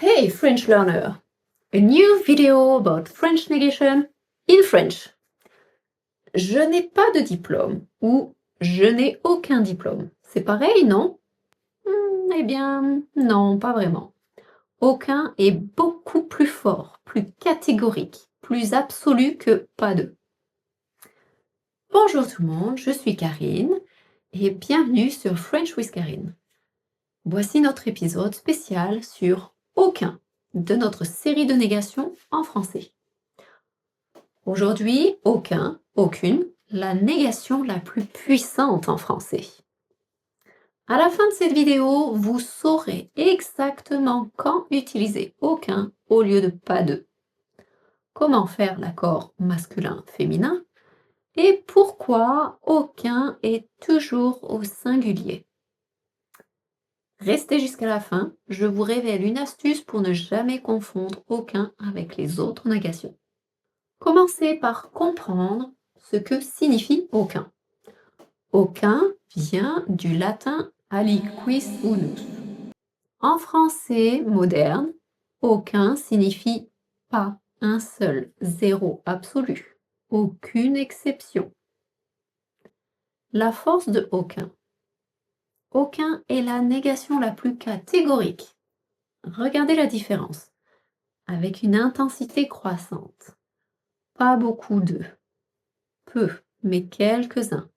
Hey French learner! A new video about French negation in French. Je n'ai pas de diplôme ou je n'ai aucun diplôme. C'est pareil, non? Eh bien, non, pas vraiment. Aucun est beaucoup plus fort, plus catégorique, plus absolu que pas de. Bonjour tout le monde, je suis Karine et bienvenue sur French with Karine. Voici notre épisode spécial sur aucun de notre série de négations en français. Aujourd'hui, aucun, aucune, la négation la plus puissante en français. À la fin de cette vidéo, vous saurez exactement quand utiliser aucun au lieu de pas de, comment faire l'accord masculin-féminin et pourquoi aucun est toujours au singulier. Restez jusqu'à la fin, je vous révèle une astuce pour ne jamais confondre aucun avec les autres négations. Commencez par comprendre ce que signifie aucun. Aucun vient du latin aliquis unus. En français moderne, aucun signifie pas, un seul, zéro absolu, aucune exception. La force de aucun. Aucun est la négation la plus catégorique. Regardez la différence. Avec une intensité croissante. Pas beaucoup de. Peu, mais quelques-uns.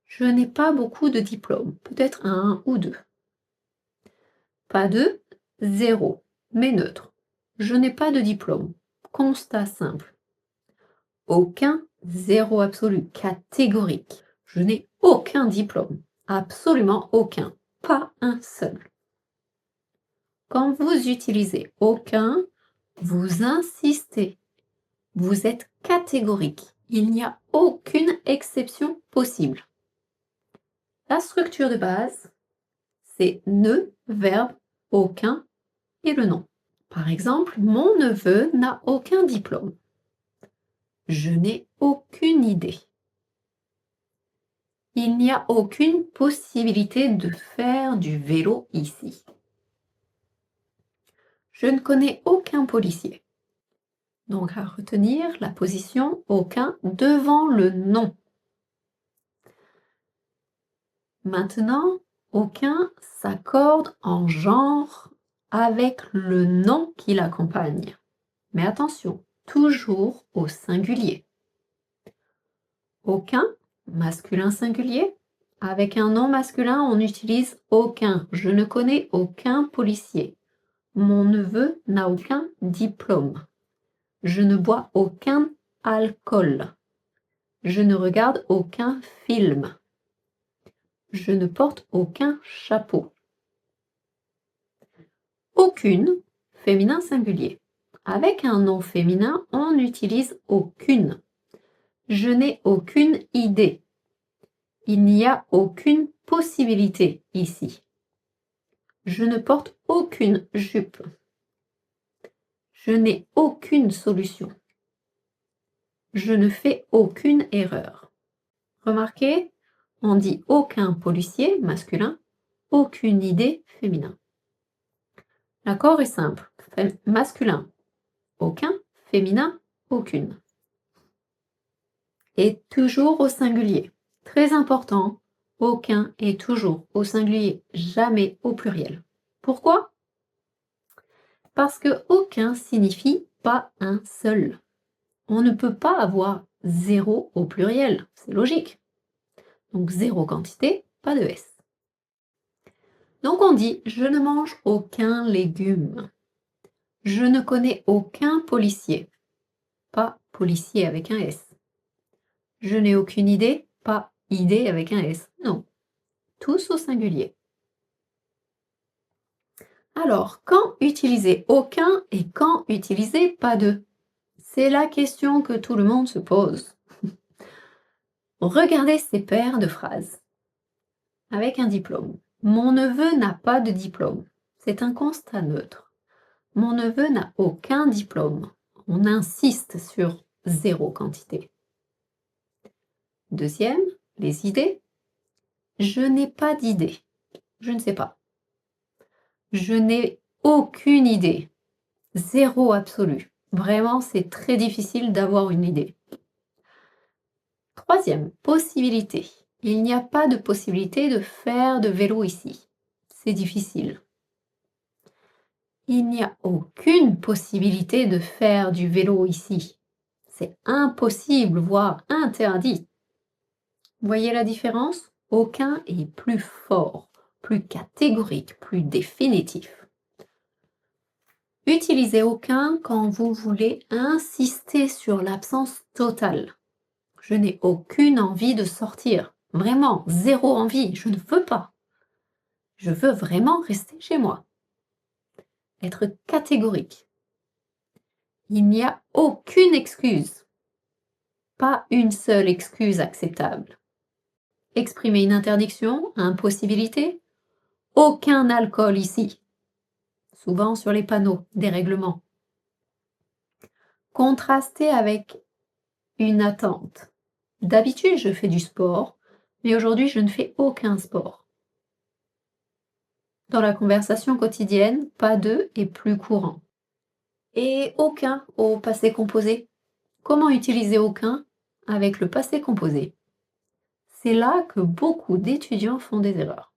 Je n'ai pas beaucoup de diplômes, peut-être un ou deux. Pas de, zéro, mais neutre. Je n'ai pas de diplôme. Constat simple. Aucun, zéro absolu, catégorique. Je n'ai aucun diplôme. Absolument aucun. Pas un seul. Quand vous utilisez aucun, vous insistez. Vous êtes catégorique. Il n'y a aucune exception possible. La structure de base, c'est ne, verbe, aucun et le nom. Par exemple, mon neveu n'a aucun diplôme. Je n'ai aucune idée. Il n'y a aucune possibilité de faire du vélo ici. Je ne connais aucun policier. Donc à retenir la position aucun devant le nom. Maintenant, aucun s'accorde en genre avec le nom qui l'accompagne. Mais attention, toujours au singulier. Aucun, masculin singulier. Avec un nom masculin, on utilise aucun. Je ne connais aucun policier. Mon neveu n'a aucun diplôme. Je ne bois aucun alcool. Je ne regarde aucun film. Je ne porte aucun chapeau. Aucune, féminin singulier. Avec un nom féminin, on utilise aucune. Je n'ai aucune idée. Il n'y a aucune possibilité ici. Je ne porte aucune jupe. Je n'ai aucune solution. Je ne fais aucune erreur. Remarquez, on dit aucun policier masculin, aucune idée féminin. L'accord est simple. Masculin, aucun, féminin, aucune. Et toujours au singulier. Très important, aucun est toujours au singulier, jamais au pluriel. Pourquoi? Parce que aucun signifie pas un seul. On ne peut pas avoir zéro au pluriel, c'est logique. Donc zéro quantité, pas de S. Donc on dit je ne mange aucun légume. Je ne connais aucun policier. Pas policier avec un S. Je n'ai aucune idée, pas idée avec un S. Non. Tous au singulier. Alors, quand utiliser aucun et quand utiliser pas de? C'est la question que tout le monde se pose. Regardez ces paires de phrases. Avec un diplôme. Mon neveu n'a pas de diplôme. C'est un constat neutre. Mon neveu n'a aucun diplôme. On insiste sur zéro quantité. Deuxième, les idées. Je n'ai pas d'idée. Je ne sais pas. Je n'ai aucune idée. Zéro absolu. Vraiment, c'est très difficile d'avoir une idée. Troisième possibilité. Il n'y a pas de possibilité de faire de vélo ici. C'est difficile. Il n'y a aucune possibilité de faire du vélo ici. C'est impossible, voire interdit. Voyez la différence? Aucun est plus fort, plus catégorique, plus définitif. Utilisez aucun quand vous voulez insister sur l'absence totale. Je n'ai aucune envie de sortir. Vraiment, zéro envie. Je ne veux pas. Je veux vraiment rester chez moi. Être catégorique. Il n'y a aucune excuse. Pas une seule excuse acceptable. Exprimer une interdiction, impossibilité. Aucun alcool ici. Souvent sur les panneaux, des règlements. Contraster avec une attente. D'habitude, je fais du sport, mais aujourd'hui, je ne fais aucun sport. Dans la conversation quotidienne, pas de est plus courant. Et aucun au passé composé. Comment utiliser aucun avec le passé composé? C'est là que beaucoup d'étudiants font des erreurs.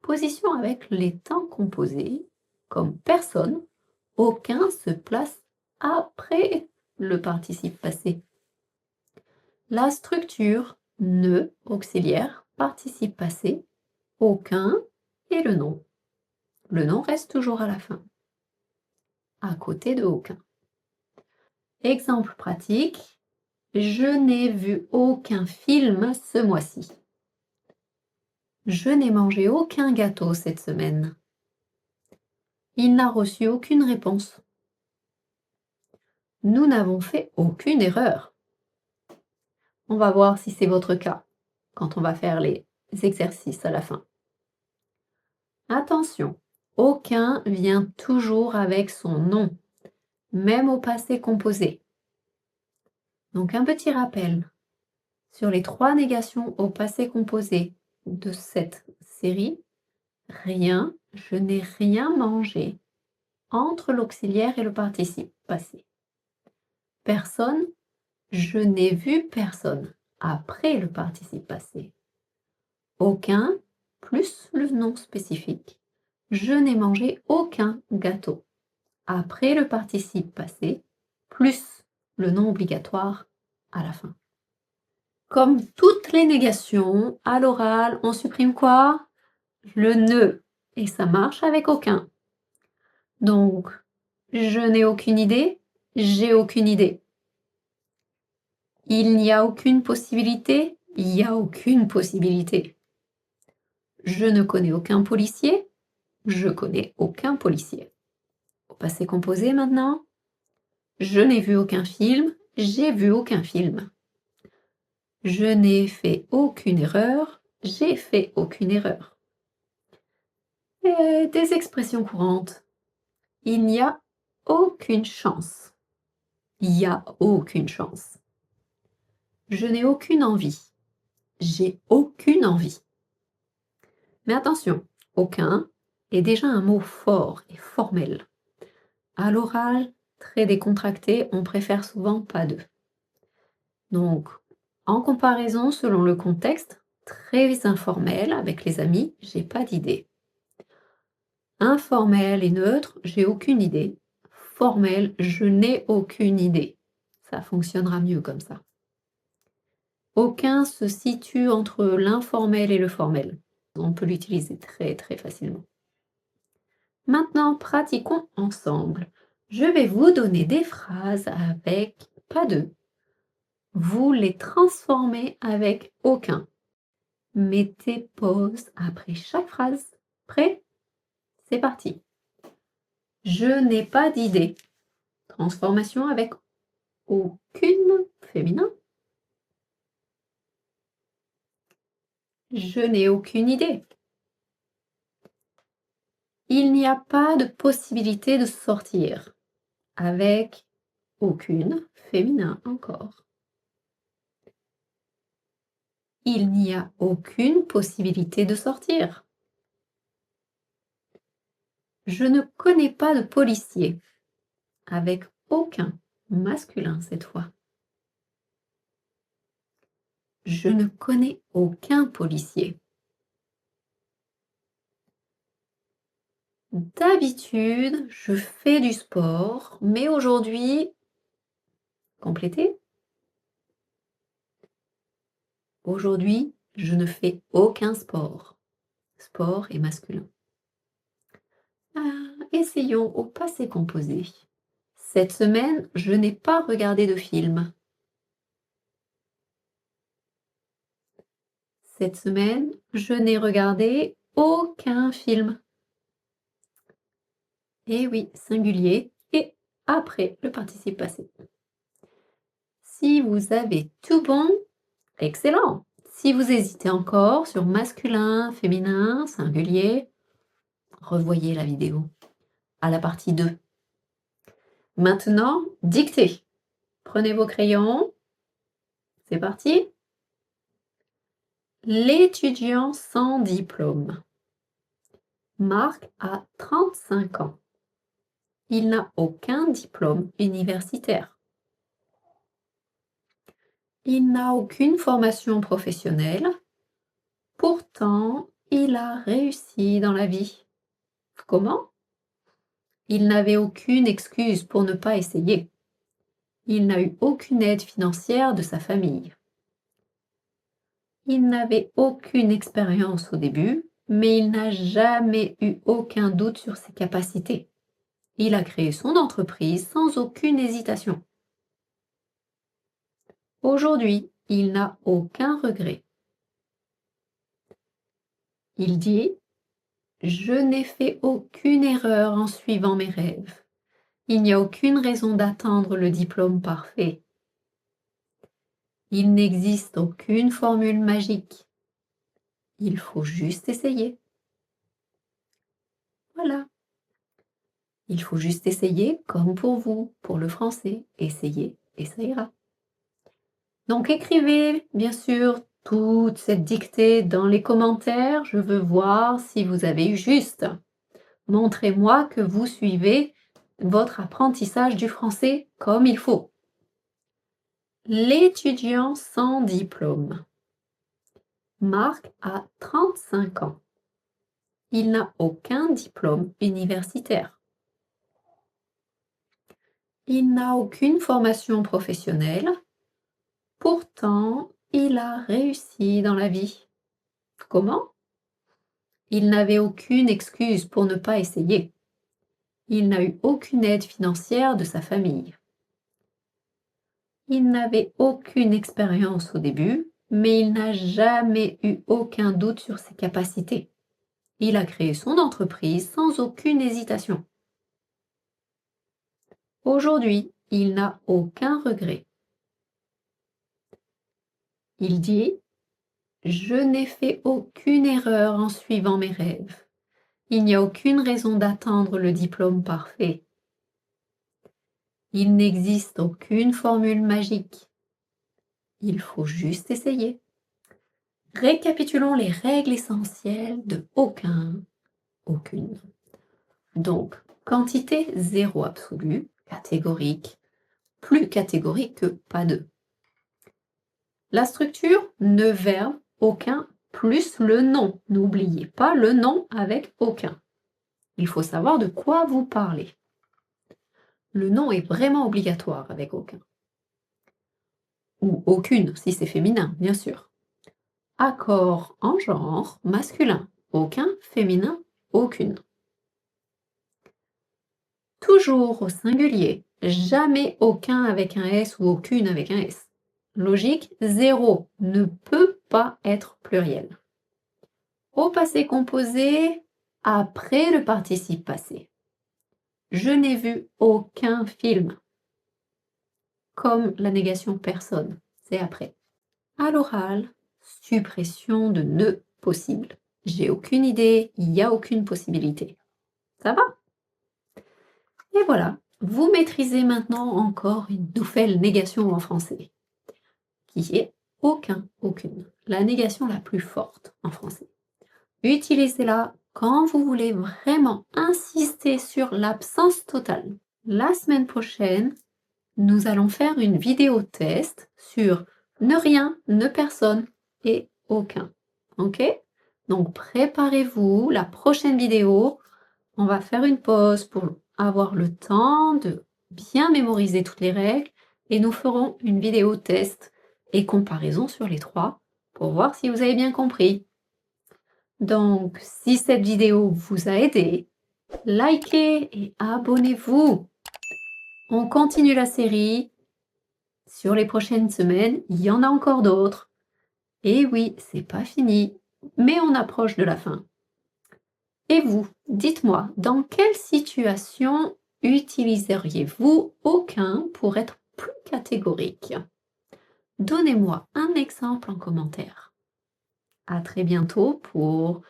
Position avec les temps composés, comme personne, aucun se place après le participe passé. La structure ne auxiliaire, participe passé, aucun et le nom. Le nom reste toujours à la fin, à côté de aucun. Exemple pratique, je n'ai vu aucun film ce mois-ci. Je n'ai mangé aucun gâteau cette semaine. Il n'a reçu aucune réponse. Nous n'avons fait aucune erreur. On va voir si c'est votre cas quand on va faire les exercices à la fin. Attention, aucun vient toujours avec son nom, même au passé composé. Donc un petit rappel sur les 3 négations au passé composé de cette série. Rien, je n'ai rien mangé entre l'auxiliaire et le participe passé. Personne, je n'ai vu personne après le participe passé. Aucun plus le nom spécifique. Je n'ai mangé aucun gâteau après le participe passé plus le nom obligatoire à la fin. Comme toutes les négations, à l'oral, on supprime quoi? Le ne. Et ça marche avec aucun. Donc, je n'ai aucune idée, j'ai aucune idée. Il n'y a aucune possibilité, il n'y a aucune possibilité. Je ne connais aucun policier, je connais aucun policier. Au passé composé maintenant. Je n'ai vu aucun film, j'ai vu aucun film. Je n'ai fait aucune erreur, j'ai fait aucune erreur. Et des expressions courantes. Il n'y a aucune chance. Il n'y a aucune chance. Je n'ai aucune envie. J'ai aucune envie. Mais attention, aucun est déjà un mot fort et formel. À l'oral, très décontracté, on préfère souvent pas de. Donc, en comparaison, selon le contexte, très informel avec les amis, j'ai pas d'idée. Informel et neutre, j'ai aucune idée. Formel, je n'ai aucune idée. Ça fonctionnera mieux comme ça. Aucun se situe entre l'informel et le formel. On peut l'utiliser très très facilement. Maintenant, pratiquons ensemble. Je vais vous donner des phrases avec pas de. Vous les transformez avec aucun. Mettez pause après chaque phrase. Prêt? C'est parti. Je n'ai pas d'idée. Transformation avec aucune féminin. Je n'ai aucune idée. Il n'y a pas de possibilité de sortir. Avec aucune féminin encore. Il n'y a aucune possibilité de sortir. Je ne connais pas de policier. avec aucun, masculin cette fois. Je ne connais aucun policier. D'habitude, je fais du sport, mais aujourd'hui, complétez. Aujourd'hui, je ne fais aucun sport. Sport est masculin. Essayons au passé composé. Cette semaine, je n'ai pas regardé de film. Cette semaine, je n'ai regardé aucun film. Et oui, singulier et après le participe passé. Si vous avez tout bon, excellent. Si vous hésitez encore sur masculin, féminin, singulier, revoyez la vidéo à la partie 2. Maintenant, dictez. Prenez vos crayons. C'est parti. L'étudiant sans diplôme. Marc a 35 ans. Il n'a aucun diplôme universitaire. Il n'a aucune formation professionnelle. Pourtant, il a réussi dans la vie. Comment? Il n'avait aucune excuse pour ne pas essayer. Il n'a eu aucune aide financière de sa famille. Il n'avait aucune expérience au début, mais il n'a jamais eu aucun doute sur ses capacités. Il a créé son entreprise sans aucune hésitation. Aujourd'hui, il n'a aucun regret. Il dit « Je n'ai fait aucune erreur en suivant mes rêves. Il n'y a aucune raison d'attendre le diplôme parfait. Il n'existe aucune formule magique. Il faut juste essayer. » Voilà. Il faut juste essayer comme pour vous, pour le français. Essayez et ça ira. Donc écrivez, bien sûr, toute cette dictée dans les commentaires. Je veux voir si vous avez eu juste. Montrez-moi que vous suivez votre apprentissage du français comme il faut. L'étudiant sans diplôme. Marc a 35 ans. Il n'a aucun diplôme universitaire. Il n'a aucune formation professionnelle. Pourtant, il a réussi dans la vie. Comment? Il n'avait aucune excuse pour ne pas essayer. Il n'a eu aucune aide financière de sa famille. Il n'avait aucune expérience au début, mais il n'a jamais eu aucun doute sur ses capacités. Il a créé son entreprise sans aucune hésitation. Aujourd'hui, il n'a aucun regret. Il dit « Je n'ai fait aucune erreur en suivant mes rêves. Il n'y a aucune raison d'attendre le diplôme parfait. Il n'existe aucune formule magique. Il faut juste essayer. » Récapitulons les règles essentielles de aucun, aucune. Donc, quantité zéro absolue, catégorique, plus catégorique que pas de. La structure, ne verbe, aucun, plus le nom. N'oubliez pas le nom avec aucun. Il faut savoir de quoi vous parlez. Le nom est vraiment obligatoire avec aucun. Ou aucune, si c'est féminin, bien sûr. Accord en genre, masculin, aucun, féminin, aucune. Toujours au singulier, jamais aucun avec un S ou aucune avec un S. Logique, zéro ne peut pas être pluriel. Au passé composé, après le participe passé. Je n'ai vu aucun film. Comme la négation personne, c'est après. À l'oral, suppression de ne possible. J'ai aucune idée, il n'y a aucune possibilité. Ça va? Et voilà, vous maîtrisez maintenant encore une nouvelle négation en français, qui est aucun, aucune, la négation la plus forte en français. Utilisez-la quand vous voulez vraiment insister sur l'absence totale. La semaine prochaine, nous allons faire une vidéo test sur ne rien, ne personne et aucun. Ok? Donc préparez-vous, la prochaine vidéo, on va faire une pause pour avoir le temps de bien mémoriser toutes les règles et nous ferons une vidéo test et comparaison sur les trois pour voir si vous avez bien compris. Donc, si cette vidéo vous a aidé, likez et abonnez-vous. On continue la série. Sur les prochaines semaines, il y en a encore d'autres. Et oui, c'est pas fini, mais on approche de la fin. Et vous, dites-moi, dans quelle situation utiliseriez-vous aucun pour être plus catégorique? Donnez-moi un exemple en commentaire. À très bientôt pour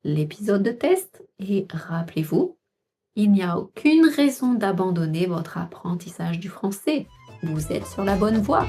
l'épisode de test et rappelez-vous, il n'y a aucune raison d'abandonner votre apprentissage du français. Vous êtes sur la bonne voie.